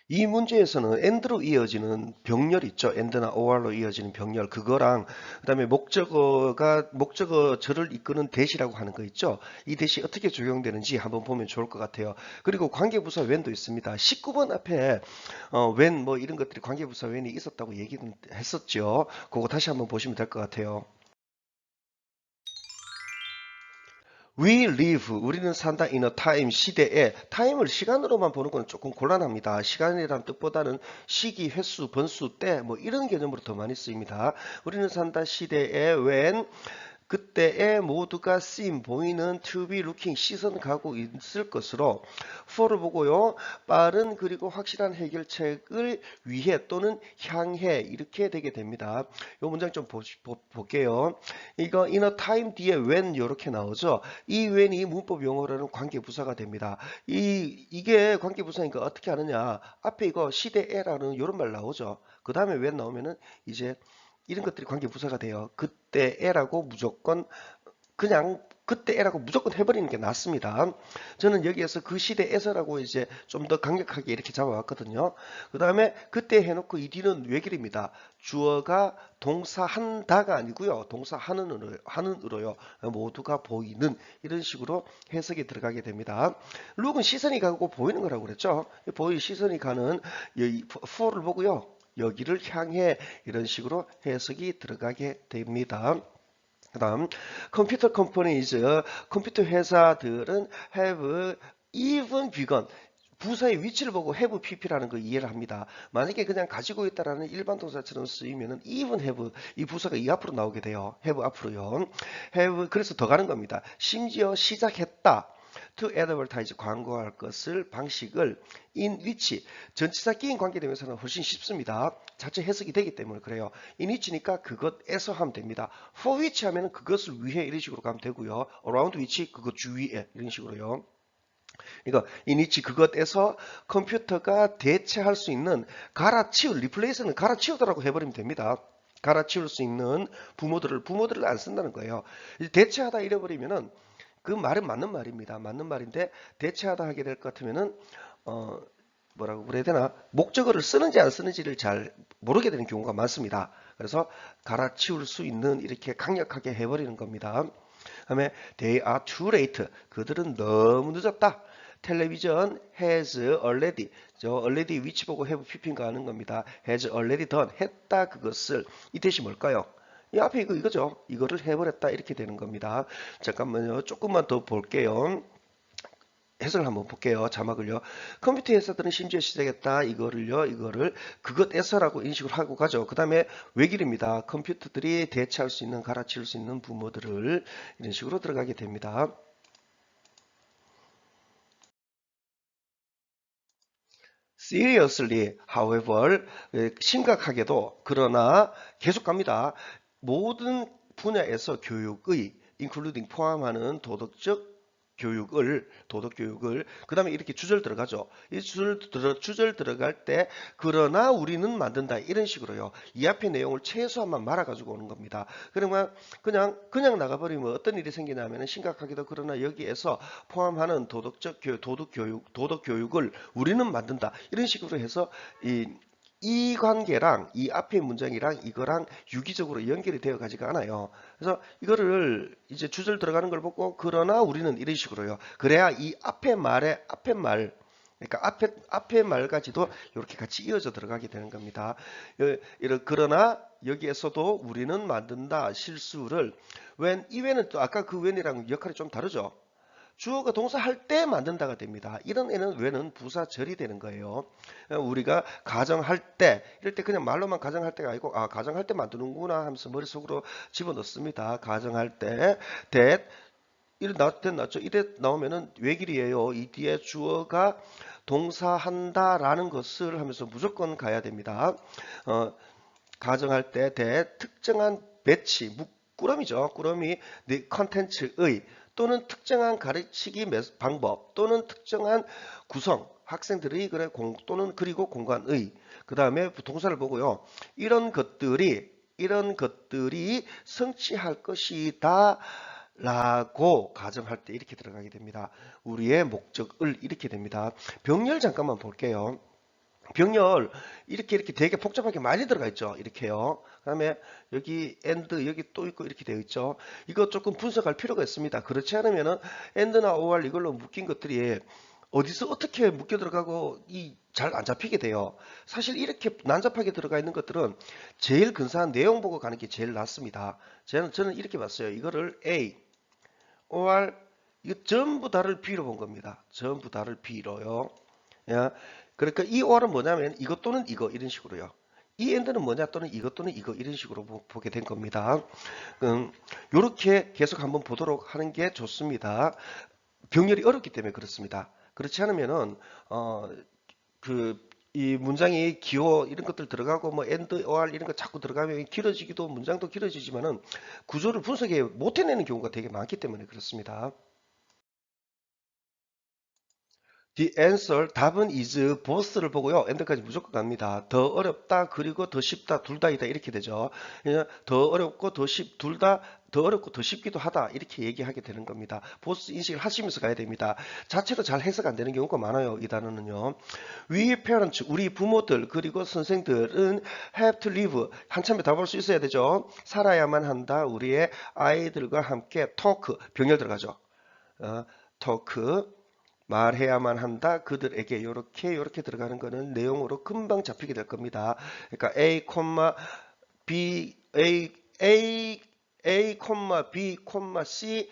이 문제에서는 and로 이어지는 병렬 있죠. and나 or로 이어지는 병렬 그거랑 그다음에 목적어절을 이끄는 대시라고 하는 거 있죠. 이 대시 어떻게 적용되는지 한번 보면 좋을 것 같아요. 그리고 관계부사 when도 있습니다. 19번 앞에 when 뭐 이런 것들이 관계부사 when이 있었다고 얘기는 했었죠. 그거 다시 한번 보시면 될 것 같아요. We live, 우리는 산다 in a time, 시대에, 타임을 시간으로만 보는 건 조금 곤란합니다. 시간이란 뜻보다는 시기, 횟수, 번수, 때, 뭐 이런 개념으로 더 많이 쓰입니다. 우리는 산다 시대에 when 그때에 모두가 쓰임 보이는 to be looking 시선 가고 있을 것으로 for를 보고요. 빠른 그리고 확실한 해결책을 위해 또는 향해 이렇게 되게 됩니다. 이 문장 좀 볼게요. 이거 in a time 뒤에 when 이렇게 나오죠. 이 when이 문법 용어로는 관계부사가 됩니다. 이게 관계부사니까 어떻게 하느냐. 앞에 이거 시대에라는 이런 말 나오죠. 그 다음에 when 나오면은 이제 이런 것들이 관계부사가 돼요. 그때에라고 무조건 그냥 그때에라고 무조건 해버리는 게 낫습니다. 저는 여기에서 그 시대에서라고 이제 좀 더 강력하게 이렇게 잡아왔거든요. 그 다음에 그때 해놓고 이 뒤는 외길입니다. 주어가 동사한다가 아니고요. 하는으로요. 모두가 보이는 이런 식으로 해석이 들어가게 됩니다. 룩은 시선이 가고 보이는 거라고 그랬죠. 시선이 가는 for를 보고요. 여기를 향해 이런 식으로 해석이 들어가게 됩니다. 그 다음 컴퓨터 컴퍼니즈 컴퓨터 회사들은 have even begun 부사의 위치를 보고 have pp라는 거 이해를 합니다. 만약에 그냥 가지고 있다라는 일반 동사처럼 쓰이면은 even have 이 부사가 이 앞으로 나오게 돼요. have 앞으로요. have 그래서 더 가는 겁니다. 심지어 시작했다. to advertise 광고할 것을 방식을 in which 전치사 끼인 관계되면서는 훨씬 쉽습니다. 자체 해석이 되기 때문에 그래요. in which니까 그것에서 하면 됩니다. for which 하면 그것을 위해 이런 식으로 가면 되고요. around which 그것 주위에 이런 식으로요. 이거 in which 그것에서 컴퓨터가 대체할 수 있는 갈아치울 replace는 갈아치우다라고 해버리면 됩니다. 갈아치울 수 있는 부모들을 안 쓴다는 거예요. 대체하다 잃어버리면은 그 말은 맞는 말입니다. 맞는 말인데 대체하다 하게 될 것 같으면은 어 뭐라고 그래야 되나 목적어를 쓰는지 안 쓰는지를 잘 모르게 되는 경우가 많습니다. 그래서 갈아치울 수 있는 이렇게 강력하게 해버리는 겁니다. 다음에 they are too late. 그들은 너무 늦었다. 텔레비전 has already 저 already 위치 보고 have pp인가 하는 겁니다. has already done 했다 그것을 이 대시 뭘까요? 이 앞에 이거죠. 이거를 해버렸다 이렇게 되는 겁니다. 잠깐만요. 조금만 더 볼게요. 해석을 한번 볼게요. 자막을요. 컴퓨터 회사들은 심지어 시작했다. 이거를 그것에서라고 인식을 하고 가죠. 그 다음에 외길입니다. 컴퓨터들이 대체할 수 있는 갈아치울 수 있는 부모들을 이런 식으로 들어가게 됩니다. Seriously, however, 심각하게도 그러나 계속 갑니다. 모든 분야에서 교육의 including 포함하는 도덕 교육을 그 다음에 이렇게 주절 들어가죠. 이 주절 들어갈 때 그러나 우리는 만든다 이런 식으로요. 이 앞에 내용을 최소한만 말아가지고 오는 겁니다. 그러면 그냥 나가버리면 어떤 일이 생기냐면 심각하게도 그러나 여기에서 포함하는 도덕 교육을 우리는 만든다 이런 식으로 해서 이 관계랑 이 앞에 문장이랑 이거랑 유기적으로 연결이 되어 가지가 않아요. 그래서 이거를 이제 주절 들어가는 걸 보고 그러나 우리는 이런 식으로요. 그래야 이 앞에 말 그러니까 앞에 말까지도 이렇게 같이 이어져 들어가게 되는 겁니다. 그러나 여기에서도 우리는 만든다 실수를 이 when은 또 아까 그 when이랑 역할이 좀 다르죠. 주어가 동사 할 때 만든다가 됩니다. 이런 애는 왜는 부사절이 되는 거예요. 우리가 가정할 때 이럴 때 그냥 말로만 가정할 때가 아니고 아 가정할 때 만드는구나 하면서 머릿속으로 집어넣습니다. 가정할 때 that 됐죠. 이래 나오면은 외길이에요. 이 뒤에 주어가 동사한다라는 것을 하면서 무조건 가야 됩니다. 어, 가정할 때 특정한 배치, 꾸러미죠. 꾸러미 컨텐츠의 또는 특정한 가르치기 방법 또는 특정한 구성 학생들의 또는 그리고 공간의 그 다음에 동사를 보고요. 이런 것들이 성취할 것이다 라고 가정할 때 이렇게 들어가게 됩니다. 우리의 목적을 이렇게 됩니다. 병렬 잠깐만 볼게요. 병렬 이렇게 되게 복잡하게 많이 들어가 있죠. 이렇게요. 그다음에 여기 and 여기 또 있고 이렇게 되어 있죠. 이거 조금 분석할 필요가 있습니다. 그렇지 않으면은 and나 or 이걸로 묶인 것들이 어디서 어떻게 묶여 들어가고 이 잘 안 잡히게 돼요. 사실 이렇게 난잡하게 들어가 있는 것들은 제일 근사한 내용 보고 가는 게 제일 낫습니다. 저는 이렇게 봤어요. 이거를 A, or 이거 전부 다를 B로 본 겁니다. 전부 다를 B로요. 야, 그러니까 이 or은 뭐냐면 이것 또는 이거 이런 식으로요. 이 and는 뭐냐 또는 이것 또는 이거 이런 식으로 보게 된 겁니다. 이렇게 계속 한번 보도록 하는 게 좋습니다. 병렬이 어렵기 때문에 그렇습니다. 그렇지 않으면은 이 문장이 기호 이런 것들 들어가고 뭐 and, or 이런 거 자꾸 들어가면 길어지기도 문장도 길어지지만은 구조를 분석해 못 해내는 경우가 되게 많기 때문에 그렇습니다. The answer 답은 is both를 보고요. end까지 무조건 갑니다. 더 어렵다 그리고 더 쉽다 둘 다이다 이렇게 되죠. 그냥 더 어렵고 더 둘 다 더 어렵고 더 쉽기도 하다 이렇게 얘기하게 되는 겁니다. both 인식을 하시면서 가야 됩니다. 자체로 잘 해석 안 되는 경우가 많아요. 이 단어는요. We parents 우리 부모들 그리고 선생들은 have to live 한참에 답할 수 있어야 되죠. 살아야만 한다. 우리의 아이들과 함께 talk 병렬 들어가죠. talk 말해야만 한다. 그들에게 요렇게 들어가는 거는 내용으로 금방 잡히게 될 겁니다. 그러니까 B, A, B, C,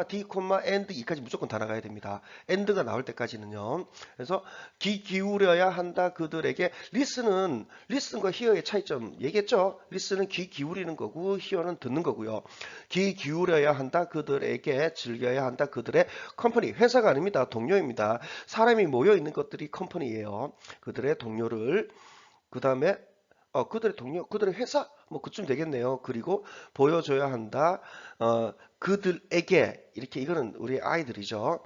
D, and 이까지 무조건 다 나가야 됩니다. and가 나올 때까지는요. 그래서 기울여야 한다. 그들에게 listen과 hear의 차이점 얘기했죠. listen은 귀 기울이는 거고 hear는 듣는 거고요. 귀 기울여야 한다. 그들에게 즐겨야 한다. 그들의 컴퍼니 회사가 아닙니다. 동료입니다. 사람이 모여 있는 것들이 컴퍼니예요. 그들의 동료를 그 다음에 그들의 동료, 그들의 회사, 뭐 그쯤 되겠네요. 그리고 보여줘야 한다. 그들에게 이렇게 이거는 우리 아이들이죠.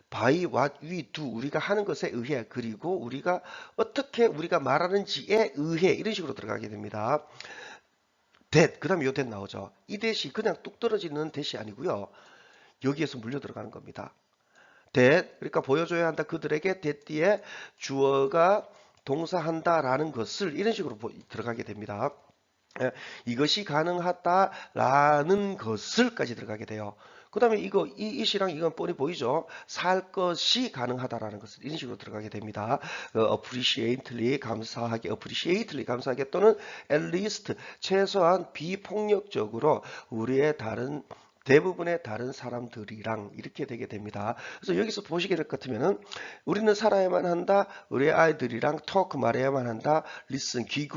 by what we do 우리가 하는 것에 의해 그리고 우리가 어떻게 우리가 말하는지에 의해 이런 식으로 들어가게 됩니다. that 그 다음에 요 that 나오죠. 이 that이 그냥 뚝 떨어지는 that이 아니고요. 여기에서 물려 들어가는 겁니다. that 그러니까 보여줘야 한다. 그들에게 that 뒤에 주어가 동사한다라는 것을 이런 식으로 들어가게 됩니다. 이것이 가능하다라는 것을까지 들어가게 돼요. 그 다음에 이 시랑 이건 뻔히 보이죠? 살 것이 가능하다라는 것을 이런 식으로 들어가게 됩니다. appreciately 감사하게 또는 at least 최소한 비폭력적으로 우리의 대부분의 다른 사람들이랑 이렇게 되게 됩니다. 그래서 여기서 보시게 될 것 같으면은 우리는 살아야만 한다. 우리 아이들이랑 talk 말해야만 한다. listen 귀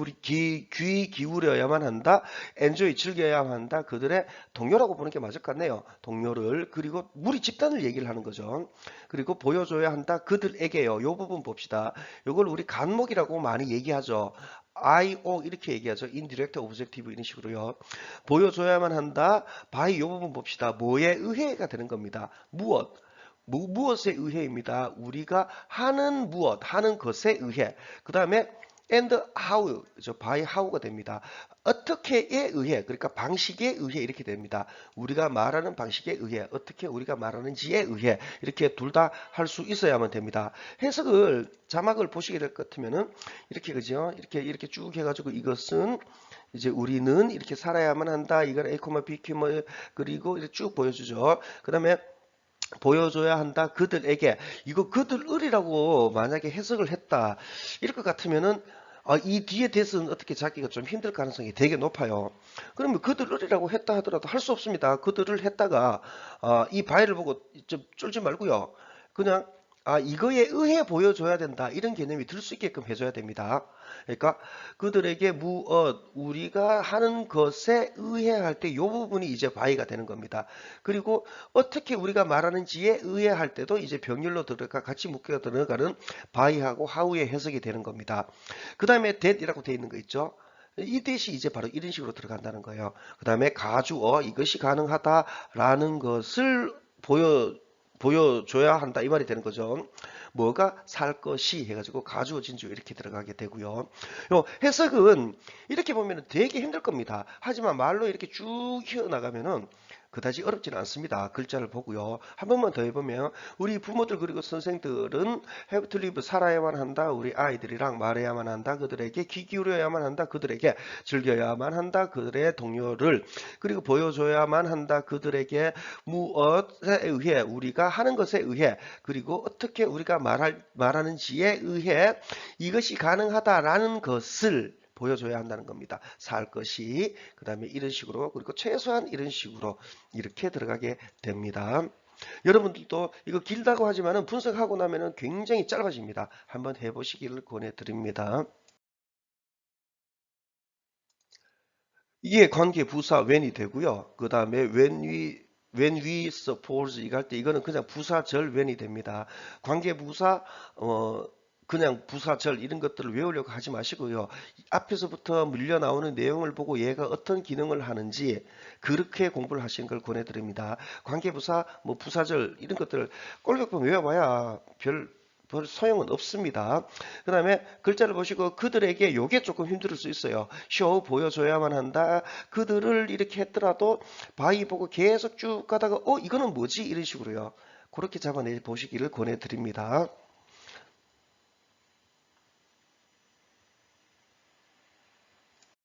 기울여야만 한다. enjoy 즐겨야만 한다. 그들의 동료라고 보는 게 맞을 것 같네요. 동료를 그리고 우리 집단을 얘기를 하는 거죠. 그리고 보여줘야 한다. 그들에게요. 요 부분 봅시다. 요걸 우리 간목이라고 많이 얘기하죠. IO 이렇게 얘기하죠. indirect objective 이런 식으로요. 보여줘야만 한다. by 이 부분 봅시다. 뭐에 의해가 되는 겁니다. 무엇에 의해입니다. 우리가 하는 하는 것에 의해. 그 다음에 and how, by how가 됩니다. 어떻게에 의해, 그러니까 방식에 의해 이렇게 됩니다. 우리가 말하는 방식에 의해, 어떻게 우리가 말하는지에 의해 이렇게 둘 다 할 수 있어야만 됩니다. 해석을 자막을 보시게 될 것 같으면은 이렇게 그죠? 이렇게 쭉 해가지고 이것은 이제 우리는 이렇게 살아야만 한다. 이건 A, B, 그리고 이렇게 쭉 보여주죠. 그 다음에 보여줘야 한다. 그들에게 이거 그들을이라고 만약에 해석을 했다. 이럴 것 같으면은 이 뒤에 대해서는 어떻게 잡기가 좀 힘들 가능성이 되게 높아요. 그러면 그들을이라고 했다 하더라도 할 수 없습니다. 그들을 했다가 이 바이를 보고 좀 쫄지 말고요. 그냥 이거에 의해 보여줘야 된다. 이런 개념이 들 수 있게끔 해줘야 됩니다. 그러니까 그들에게 우리가 하는 것에 의해 할 때 이 부분이 이제 바이가 되는 겁니다. 그리고 어떻게 우리가 말하는지에 의해 할 때도 이제 병렬로 들어가 같이 묶여 들어가는 바이하고 how의 해석이 되는 겁니다. 그 다음에 that이라고 되어 있는 거 있죠. 이 that이 이제 바로 이런 식으로 들어간다는 거예요. 그 다음에 가주어 이것이 가능하다라는 것을 보여줘야 한다 이 말이 되는 거죠. 뭐가 살 것이 해가지고 가주어 진주 이렇게 들어가게 되고요. 해석은 이렇게 보면 되게 힘들 겁니다. 하지만 말로 이렇게 쭉 키워나가면은 그다지 어렵지는 않습니다. 글자를 보고요. 한 번만 더 해보면 우리 부모들 그리고 선생들은 have to live 살아야만 한다. 우리 아이들이랑 말해야만 한다. 그들에게 귀 기울여야만 한다. 그들에게 즐겨야만 한다. 그들의 동료를 그리고 보여줘야만 한다. 그들에게 무엇에 의해 우리가 하는 것에 의해 그리고 어떻게 우리가 말하는지에 의해 이것이 가능하다라는 것을 보여줘야 한다는 겁니다. 살 것이 그 다음에 이런 식으로 그리고 최소한 이런 식으로 이렇게 들어가게 됩니다. 여러분들도 이거 길다고 하지만 분석하고 나면 굉장히 짧아집니다. 한번 해보시기를 권해드립니다. 이게 관계 부사 when이 되고요. 그 다음에 when we suppose 이거 할 때 이거는 그냥 부사절 when이 됩니다. 관계 부사 그냥 부사절 이런 것들을 외우려고 하지 마시고요. 앞에서부터 밀려 나오는 내용을 보고 얘가 어떤 기능을 하는지 그렇게 공부를 하시는 걸 권해드립니다. 관계부사, 뭐 부사절 이런 것들을 꼴격본 외워봐야 별 소용은 없습니다. 그 다음에 글자를 보시고 그들에게 요게 조금 힘들 수 있어요. show 보여줘야만 한다. 그들을 이렇게 했더라도 바이 보고 계속 쭉 가다가 이거는 뭐지? 이런 식으로요. 그렇게 잡아내 보시기를 권해드립니다.